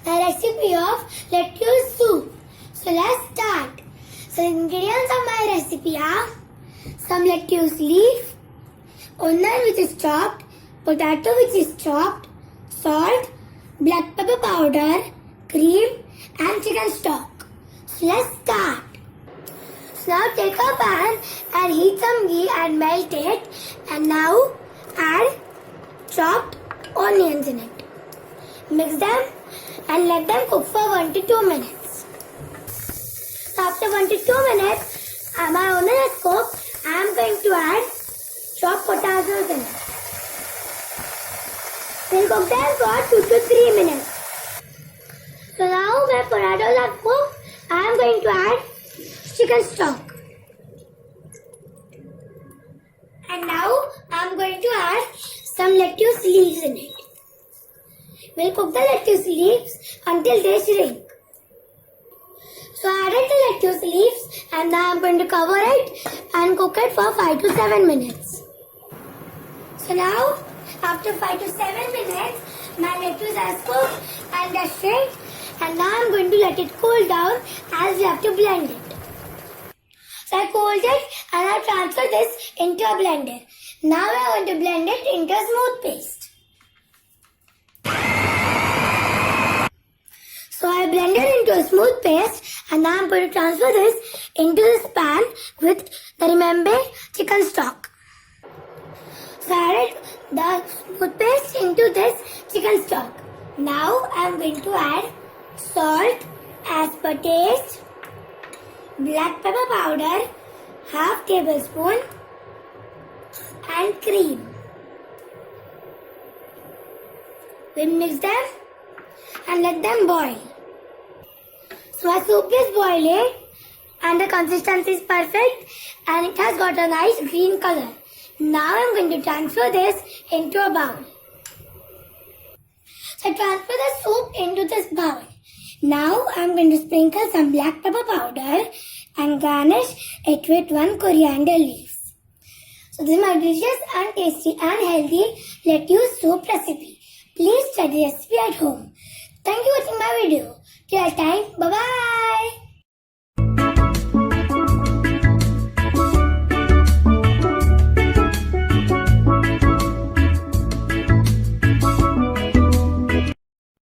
the recipe of lettuce soup. So let's start. So the ingredients of my recipe are some lettuce leaf, onion which is chopped, potato which is chopped, salt, black pepper powder, cream and chicken stock. So let's start. So now take a pan and heat some ghee and melt it, and now add chopped onions in it. Mix them and let them cook for 1 to 2 minutes. So after 1 to 2 minutes, my onion is cooked. I am going to add chopped potatoes in it. We'll cook them for 2 to 3 minutes. So now my potatoes are cooked, I am going to add chicken stock. And now I am going to add some lettuce leaves in it. We'll cook the lettuce leaves until they shrink. So I added the lettuce leaves and now I am going to cover it and cook it for 5 to 7 minutes. So now after 5 to 7 minutes, my lettuce has cooked and has shrinked, and now I am going to let it cool down as we have to blend it. So I cooled it and I transferred this into a blender. Now I am going to blend it into a smooth paste. So I blended into a smooth paste and now I am going to transfer this into this pan with the remaining chicken stock. So I added the smooth paste into this chicken stock. Now I am going to add salt as per taste, black pepper powder, half tablespoon, and cream. We'll mix them and let them boil. So our soup is boiling and the consistency is perfect and it has got a nice green color. Now I'm going to transfer this into a bowl. So I transfer the soup into this bowl. Now I'm going to sprinkle some black pepper powder and garnish it with 1 coriander leaf. So this is my delicious and tasty and healthy lettuce soup recipe. Please try the recipe at home. Thank you for watching my video. Till time, bye bye.